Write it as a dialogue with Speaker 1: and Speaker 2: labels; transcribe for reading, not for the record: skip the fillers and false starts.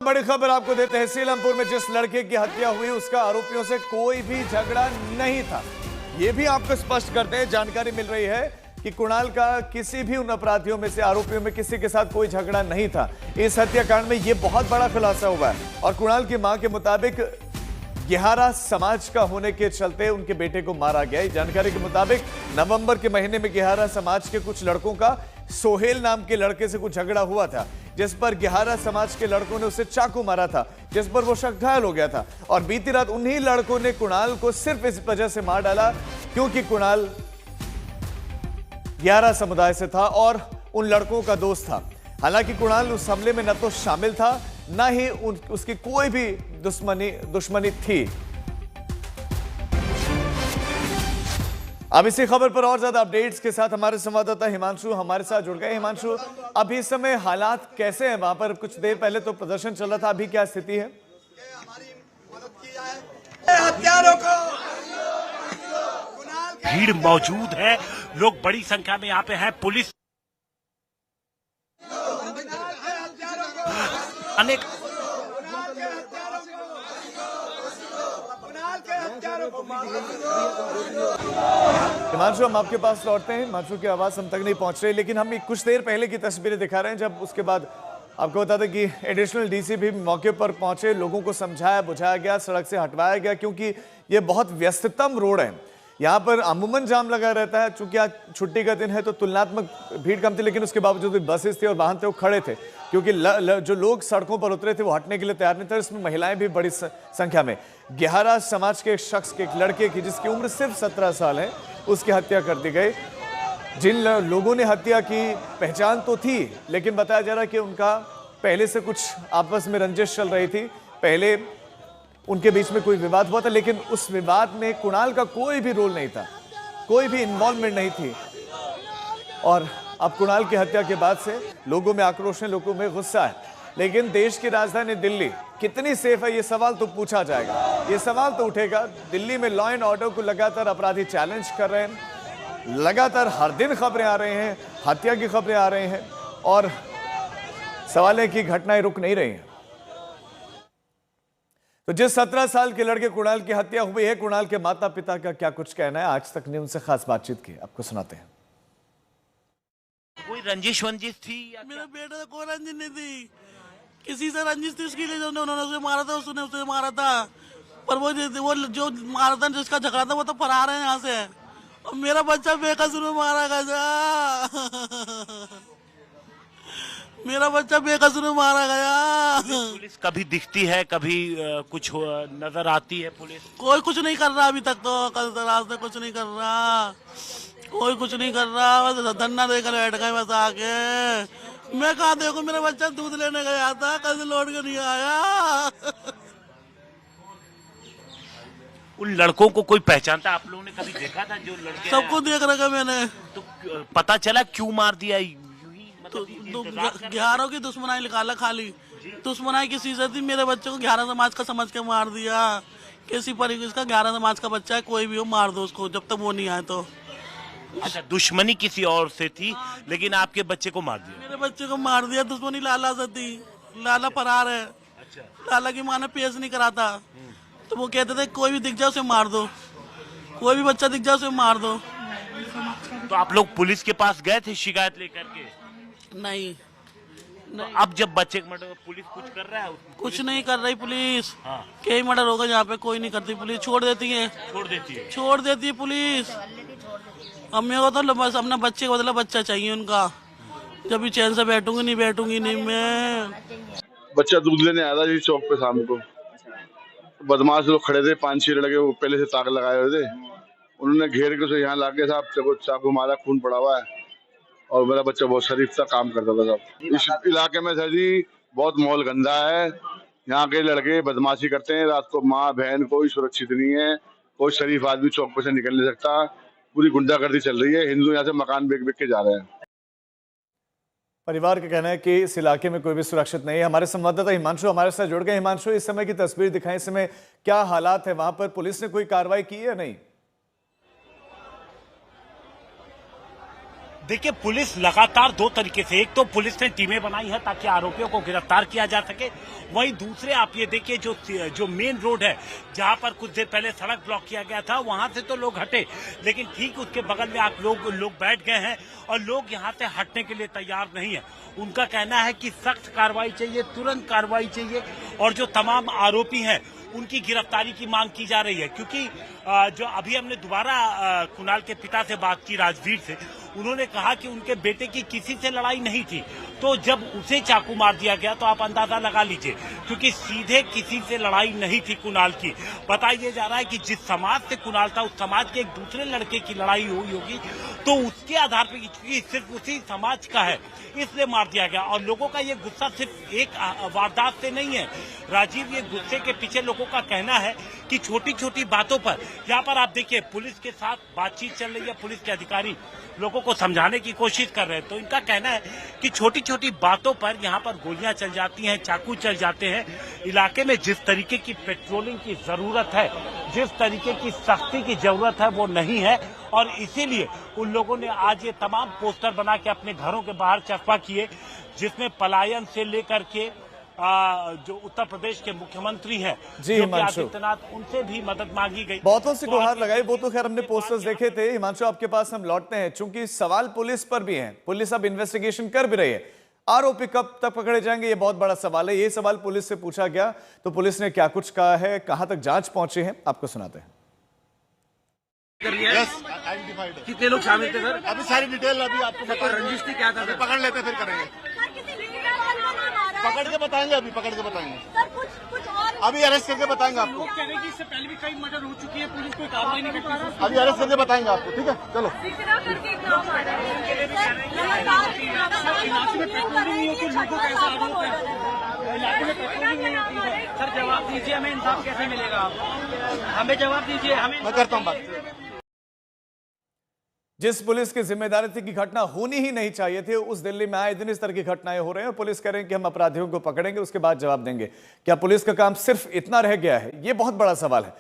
Speaker 1: बड़ी खबर आपको देते हैं। तहसीलमपुर में जिस लड़के की हत्या हुई उसका आरोपियों से कोई भी झगड़ा नहीं था। यह भी आपको स्पष्ट करते हैं। जानकारी मिल रही है कि कुणाल का किसी भी उन अपराधियों में से आरोपियों में किसी के साथ कोई झगड़ा नहीं था। इस हत्याकांड में यह बहुत बड़ा खुलासा हुआ है और कुणाल की मां के मुताबिक गेहारा समाज का होने के चलते उनके बेटे को मारा गया। जानकारी के मुताबिक नवंबर के महीने में गेहारा समाज के कुछ लड़कों का सोहेल नाम के लड़के से कुछ झगड़ा हुआ था, जिस पर गेहारा समाज के लड़कों ने उसे चाकू मारा था, जिस पर वो शख्स घायल हो गया था। और बीती रात उन्हीं लड़कों ने कुणाल को सिर्फ इस वजह से मार डाला क्योंकि कुणाल गेहारा समुदाय से था और उन लड़कों का दोस्त था। हालांकि कुणाल उस हमले में न तो शामिल था, न ही उसकी कोई भी दुश्मनी थी। अब इसी खबर पर और ज्यादा अपडेट्स के साथ हमारे संवाददाता हिमांशु हमारे साथ जुड़ गए। हिमांशु, अभी इस समय हालात कैसे हैं वहां पर? कुछ देर पहले तो प्रदर्शन चल रहा था, अभी क्या स्थिति है?
Speaker 2: हत्यारों को
Speaker 3: भीड़ मौजूद है, लोग बड़ी संख्या में यहाँ पे हैं। पुलिस अनेक
Speaker 1: हिमांशु, हम आपके पास लौटते हैं। हिमांशु की आवाज हम तक नहीं पहुंच रही, लेकिन हम कुछ देर पहले की तस्वीरें दिखा रहे हैं जब उसके बाद आपको बता दें कि एडिशनल डीसी भी मौके पर पहुंचे, लोगों को समझाया बुझाया गया, सड़क से हटवाया गया क्योंकि ये बहुत व्यस्ततम रोड है। यहाँ पर अमूमन जाम लगा रहता है। चूंकि आज छुट्टी का दिन है तो तुलनात्मक भीड़ कम थी, लेकिन उसके बावजूद बसेस थे और वाहन थे वो खड़े थे क्योंकि जो लोग सड़कों पर उतरे थे वो हटने के लिए तैयार नहीं थे। इसमें महिलाएं भी बड़ी संख्या में। गेहारा समाज के एक शख्स के, एक लड़के की जिसकी उम्र सिर्फ 17 साल है, उसकी हत्या कर दी गई। जिन लोगों ने हत्या की पहचान तो थी, लेकिन बताया जा रहा है कि उनका पहले से कुछ आपस में रंजिश चल रही थी। पहले उनके बीच में कोई विवाद हुआ था, लेकिन उस विवाद में कुणाल का कोई भी रोल नहीं था, कोई भी इन्वॉल्वमेंट नहीं थी। और अब कुणाल की हत्या के बाद से लोगों में आक्रोश है, लोगों में गुस्सा है। लेकिन देश की राजधानी दिल्ली कितनी सेफ है, ये सवाल तो पूछा जाएगा, ये सवाल तो उठेगा। दिल्ली में लॉ एंड ऑर्डर को लगातार अपराधी चैलेंज कर रहे हैं, लगातार हर दिन खबरें आ रहे हैं, हत्या की खबरें आ रहे हैं और सवाल है कि घटनाएं रुक नहीं रही हैं। तो जिस 17 साल के लड़के कुणाल की हत्या हुई है, कुणाल के माता पिता का क्या कुछ कहना है, आज तक ने उनसे खास बातचीत की, आपको सुनाते हैं।
Speaker 3: कोई रंजिश वंजिश थी या
Speaker 2: मेरे बेटे को कोई रंजिश नहीं थी, किसी से रंजिश थी उसके लिए जो उन्होंने उसे मारा था, उसने उसे मारा था। पर वो जो मारा था, जिसका झगड़ा था, वो तो फरार है यहाँ से। और मेरा बच्चा बेकसूर मारा गया, मेरा बच्चा बेकसूर मारा गया।
Speaker 3: पुलिस कभी दिखती है, कभी कुछ नजर आती है? पुलिस
Speaker 2: कोई कुछ नहीं कर रहा अभी तक, तो कल रात से कुछ नहीं कर रहा, कोई कुछ नहीं कर रहा। बस धन्ना देकर बैठ गए बस आके। मैं कहा देखो, मेरा बच्चा दूध लेने गया था, कल से लौट के नहीं आया।
Speaker 3: उन लड़कों को कोई पहचानता? आप लोगों ने कभी देखा था जो लड़के?
Speaker 2: सबको देख रखा मैंने।
Speaker 3: तो पता चला क्यों मार दिया?
Speaker 2: तो ग्यारह की दुश्मनाई निकाला, खाली दुश्मनाई किसी से थी। मेरे बच्चे को 11 समाज का समझ के मार दिया। किसी पर इसका 11 समाज का बच्चा है, कोई भी हो मार दो उसको जब तक वो नहीं आए तो।
Speaker 3: अच्छा, दुश्मनी किसी और से थी, लेकिन आपके बच्चे को मार दिया?
Speaker 2: मेरे बच्चे को मार दिया। दुश्मनी लाला से थी, लाला फरार है।
Speaker 3: अच्छा।
Speaker 2: लाला की माँ ने पेश नहीं करा था, तो वो कहते थे कोई भी दिख जाए उसे मार दो, कोई भी बच्चा दिख जाए उसे मार दो।
Speaker 3: तो आप लोग पुलिस के पास गए थे शिकायत लेकर के?
Speaker 2: नहीं,
Speaker 3: तो अब जब बच्चे का मर्डर, पुलिस कुछ कर रहा है?
Speaker 2: कुछ नहीं कर रही पुलिस।
Speaker 3: हाँ।
Speaker 2: कई मर्डर होगा यहाँ पे, कोई नहीं करती पुलिस, छोड़ देती है, छोड़ देती है पुलिस। अब मेरे को तो बस अपना बच्चे का बदला बच्चा चाहिए उनका। जब भी चैन से बैठूंगी नहीं मैं।
Speaker 4: बच्चा दूध लेने आया था जी चौक पे शाम को। बदमाश लोग खड़े थे, 5-6 लड़के, वो पहले से ताक लगाए हुए थे। उन्होंने घेर के उसे यहाँ लाके साहब चाकू मारा, खून पड़ा हुआ है। और मेरा बच्चा बहुत शरीफ सा काम करता था साहब। इस इलाके में सर जी बहुत माहौल गंदा है। यहाँ के लड़के बदमाशी करते हैं, रात को माँ बहन कोई सुरक्षित नहीं है, कोई शरीफ आदमी चौक पे से निकल नहीं सकता। पूरी गुंडागर्दी चल रही है, हिंदू यहाँ से मकान बेच के जा रहे हैं।
Speaker 1: परिवार का कहना है कि इस इलाके में कोई भी सुरक्षित नहीं है। हमारे संवाददाता हिमांशु हमारे साथ जुड़ गए। हिमांशु, इस समय की तस्वीर दिखाएं, इस समय क्या हालात है वहां पर? पुलिस ने कोई कार्रवाई की है नहीं?
Speaker 3: देखिए, पुलिस लगातार दो तरीके से, एक तो पुलिस ने टीमें बनाई है ताकि आरोपियों को गिरफ्तार किया जा सके, वहीं दूसरे आप ये देखिए जो मेन रोड है जहां पर कुछ देर पहले सड़क ब्लॉक किया गया था, वहां से तो लोग हटे, लेकिन ठीक उसके बगल में आप लोग बैठ गए हैं और लोग यहां से हटने के लिए तैयार नहीं है। उनका कहना है कि सख्त कार्रवाई चाहिए, तुरंत कार्रवाई चाहिए और जो तमाम आरोपी हैं उनकी गिरफ्तारी की मांग की जा रही है, क्योंकि जो अभी हमने दोबारा कुणाल के पिता से बात की, राजवीर से, उन्होंने कहा कि उनके बेटे की किसी से लड़ाई नहीं थी, तो जब उसे चाकू मार दिया गया तो आप अंदाजा लगा लीजिए, क्योंकि सीधे किसी से लड़ाई नहीं थी कुणाल की। बताया जा रहा है कि जिस समाज से कुणाल था उस समाज के एक दूसरे लड़के की लड़ाई हुई होगी, तो उसके आधार पर क्योंकि सिर्फ उसी समाज का है इसलिए मार दिया गया। और लोगों का ये गुस्सा सिर्फ एक वारदात से नहीं है राजीव, ये गुस्से के पीछे लोगों का कहना है कि छोटी छोटी बातों पर, यहाँ पर आप देखिए पुलिस के साथ बातचीत चल रही है, पुलिस के अधिकारी लोगों को समझाने की कोशिश कर रहे हैं, तो इनका कहना है कि छोटी छोटी बातों पर यहाँ पर गोलियां चल जाती हैं, चाकू चल जाते हैं। इलाके में जिस तरीके की पेट्रोलिंग की जरूरत है, जिस तरीके की सख्ती की जरूरत है, वो नहीं है, और इसीलिए उन लोगों ने आज ये तमाम पोस्टर बना के अपने घरों के बाहर चस्पा किए, जिसमें पलायन से लेकर के जो उत्तर प्रदेश के मुख्यमंत्री हैं
Speaker 1: जी
Speaker 3: योगी
Speaker 1: हिमांशु,
Speaker 3: आदित्यनाथ, उनसे भी मदद मांगी गई।
Speaker 1: बहुतों से गुहार लगाई, वो तो खैर हमने पोस्टर्स देखे थे। हिमांशु, आपके पास हम लौटते हैं, चूंकि सवाल पुलिस पर भी है, पुलिस अब इन्वेस्टिगेशन कर भी रही है, आरोपी कब तक पकड़े जाएंगे ये बहुत बड़ा सवाल है। ये सवाल पुलिस से पूछा गया तो पुलिस ने क्या कुछ कहा है, कहां तक जांच पहुंची है, आपको सुनाते हैं।
Speaker 5: कितने लोग शामिल थे सर?
Speaker 6: अभी सारी डिटेल अभी आपको
Speaker 5: रंजिश थी क्या था सर?
Speaker 6: पकड़ लेते फिर करेंगे, पकड़ के बताएंगे, अभी पकड़ के बताएंगे
Speaker 7: सर, कुछ और
Speaker 6: अभी अरेस्ट करके बताएंगे आपको।
Speaker 5: कह रहे हैं कि इससे पहले भी कई मर्डर हो चुकी है, पुलिस कोई कार्रवाई नहीं करती।
Speaker 6: अभी अरेस्ट करके बताएंगे आपको, ठीक है, चलो।
Speaker 7: जिक्र करके नाम आ रहा है सर, लगातार
Speaker 5: इलाके में पेट्रोलिंग नहीं होती, लोगों का ऐसा आरोप है इलाके में पेट्रोलिंग नहीं होती है। सर जवाब दीजिए, हमें इंसाफ कैसे मिलेगा? आप हमें जवाब दीजिए, हमें।
Speaker 6: मैं करता हूँ बात।
Speaker 1: जिस पुलिस की जिम्मेदारी थी कि घटना होनी ही नहीं चाहिए थी, उस दिल्ली में आए दिन इस तरह की घटनाएं हो रही हैं और पुलिस कह रहे हैं कि हम अपराधियों को पकड़ेंगे, उसके बाद जवाब देंगे। क्या पुलिस का काम सिर्फ इतना रह गया है? ये बहुत बड़ा सवाल है।